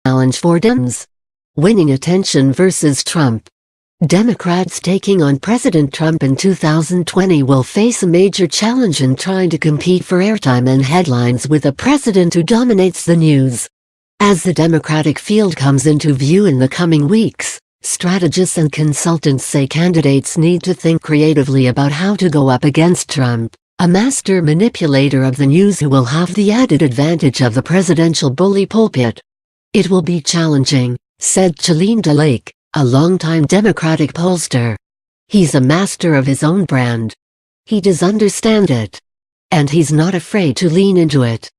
challenge for Dems. Winning attention versus Trump. Democrats taking on President Trump in 2020 will face a major challenge in trying to compete for airtime and headlines with a president who dominates the news. As the Democratic field comes into view in the coming weeks, strategists and consultants say candidates need to think creatively about how to go up against Trump, a master manipulator of the news who will have the added advantage of the presidential bully pulpit. It will be challenging, said Chalene DeLake, a longtime Democratic pollster. He's a master of his own brand. He does understand it. And he's not afraid to lean into it.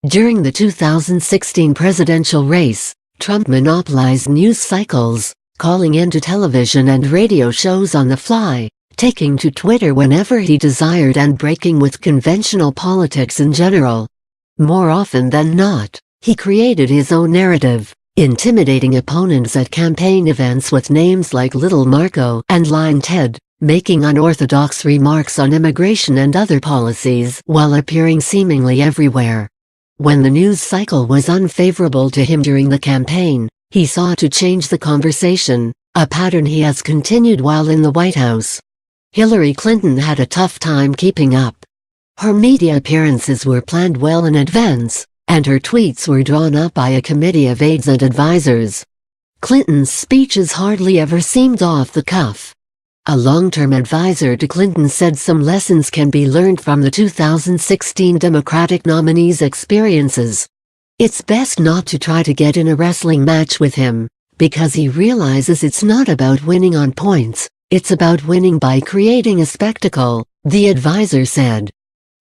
During the 2016 presidential race, Trump monopolized news cycles, calling into television and radio shows on the fly, taking to Twitter whenever he desired and breaking with conventional politics in general. More often than not, he created his own narrative, intimidating opponents at campaign events with names like Little Marco and Lying Ted, making unorthodox remarks on immigration and other policies while appearing seemingly everywhere. When the news cycle was unfavorable to him during the campaign, he sought to change the conversation, a pattern he has continued while in the White House. Hillary Clinton had a tough time keeping up. Her media appearances were planned well in advance, and her tweets were drawn up by a committee of aides and advisors. Clinton's speeches hardly ever seemed off the cuff. A long-term advisor to Clinton said some lessons can be learned from the 2016 Democratic nominee's experiences. It's best not to try to get in a wrestling match with him, because he realizes it's not about winning on points, it's about winning by creating a spectacle, the advisor said.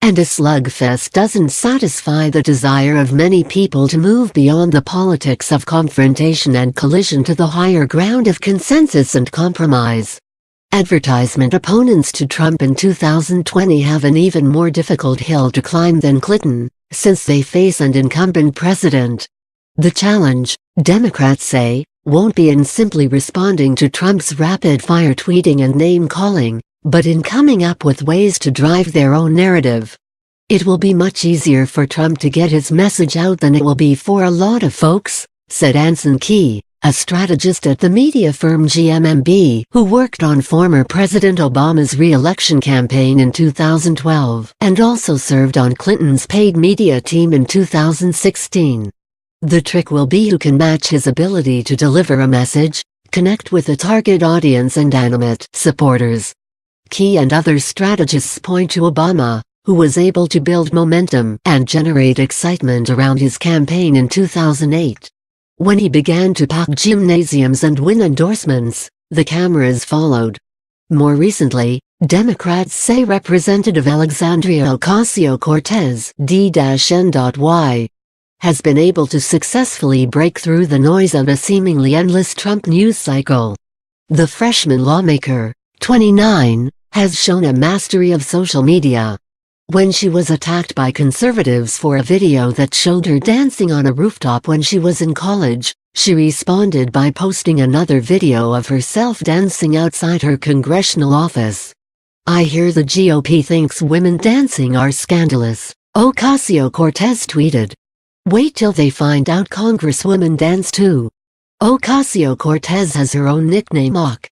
And a slugfest doesn't satisfy the desire of many people to move beyond the politics of confrontation and collision to the higher ground of consensus and compromise. Advertisement opponents to Trump in 2020 have an even more difficult hill to climb than Clinton, since they face an incumbent president. The challenge, Democrats say, won't be in simply responding to Trump's rapid-fire tweeting and name-calling, but in coming up with ways to drive their own narrative. It will be much easier for Trump to get his message out than it will be for a lot of folks, said Anson Key, a strategist at the media firm GMMB, who worked on former President Obama's re-election campaign in 2012 and also served on Clinton's paid media team in 2016. The trick will be who can match his ability to deliver a message, connect with a target audience and animate supporters. Key and other strategists point to Obama, who was able to build momentum and generate excitement around his campaign in 2008. When he began to pack gymnasiums and win endorsements, the cameras followed. More recently, Democrats say Representative Alexandria Ocasio-Cortez D-N.Y. has been able to successfully break through the noise of a seemingly endless Trump news cycle. The freshman lawmaker, 29, has shown a mastery of social media. When she was attacked by conservatives for a video that showed her dancing on a rooftop when she was in college, she responded by posting another video of herself dancing outside her congressional office. "I hear the GOP thinks women dancing are scandalous," Ocasio-Cortez tweeted. "Wait till they find out Congresswomen dance too." Ocasio-Cortez has her own nickname Oc,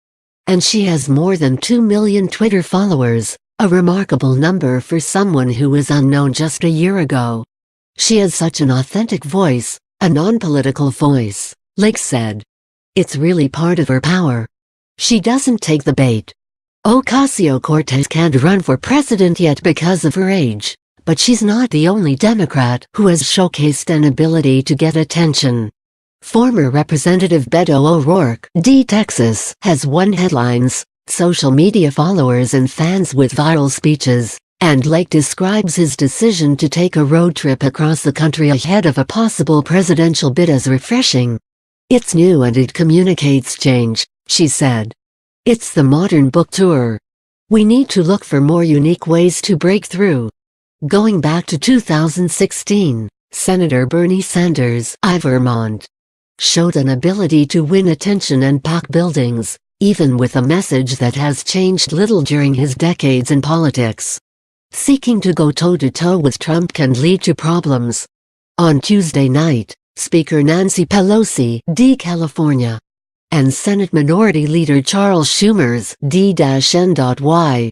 and she has more than 2 million Twitter followers, a remarkable number for someone who was unknown just a year ago. "She has such an authentic voice, a non-political voice," Lake said. "It's really part of her power. She doesn't take the bait." Ocasio-Cortez can't run for president yet because of her age, but she's not the only Democrat who has showcased an ability to get attention. Former Representative Beto O'Rourke, D. Texas, has won headlines, social media followers and fans with viral speeches, and Lake describes his decision to take a road trip across the country ahead of a possible presidential bid as refreshing. "It's new and it communicates change," she said. "It's the modern book tour. We need to look for more unique ways to break through." Going back to 2016, Senator Bernie Sanders, I Vermont, showed an ability to win attention and pack buildings, even with a message that has changed little during his decades in politics. Seeking to go toe-to-toe with Trump can lead to problems. On Tuesday night, Speaker Nancy Pelosi, D. California, and Senate Minority Leader Charles Schumer's D-N.Y.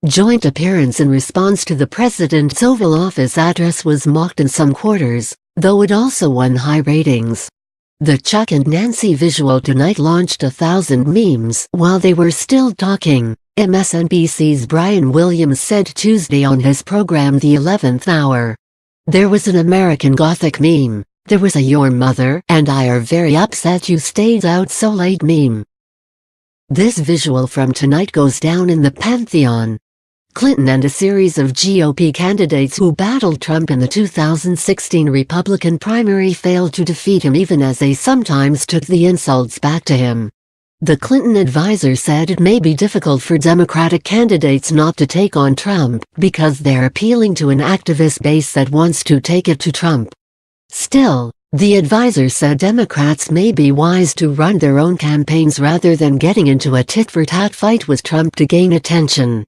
joint appearance in response to the president's Oval Office address was mocked in some quarters, though it also won high ratings. The Chuck and Nancy visual tonight launched 1,000 memes while they were still talking, MSNBC's Brian Williams said Tuesday on his program The 11th Hour. There was an American Gothic meme. There was a "Your mother and I are very upset you stayed out so late" meme. This visual from tonight goes down in the pantheon. Clinton and a series of GOP candidates who battled Trump in the 2016 Republican primary failed to defeat him, even as they sometimes took the insults back to him. The Clinton advisor said it may be difficult for Democratic candidates not to take on Trump because they're appealing to an activist base that wants to take it to Trump. Still, the advisor said Democrats may be wise to run their own campaigns rather than getting into a tit-for-tat fight with Trump to gain attention.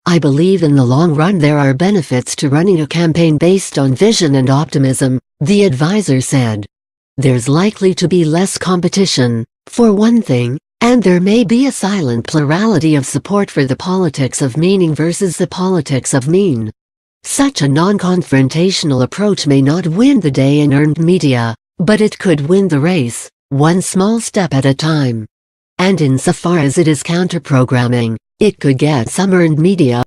"I believe in the long run there are benefits to running a campaign based on vision and optimism," the advisor said. "There's likely to be less competition, for one thing, and there may be a silent plurality of support for the politics of meaning versus the politics of mean. Such a non-confrontational approach may not win the day in earned media, but it could win the race, one small step at a time. And insofar as it is counter-programming, it could get some earned media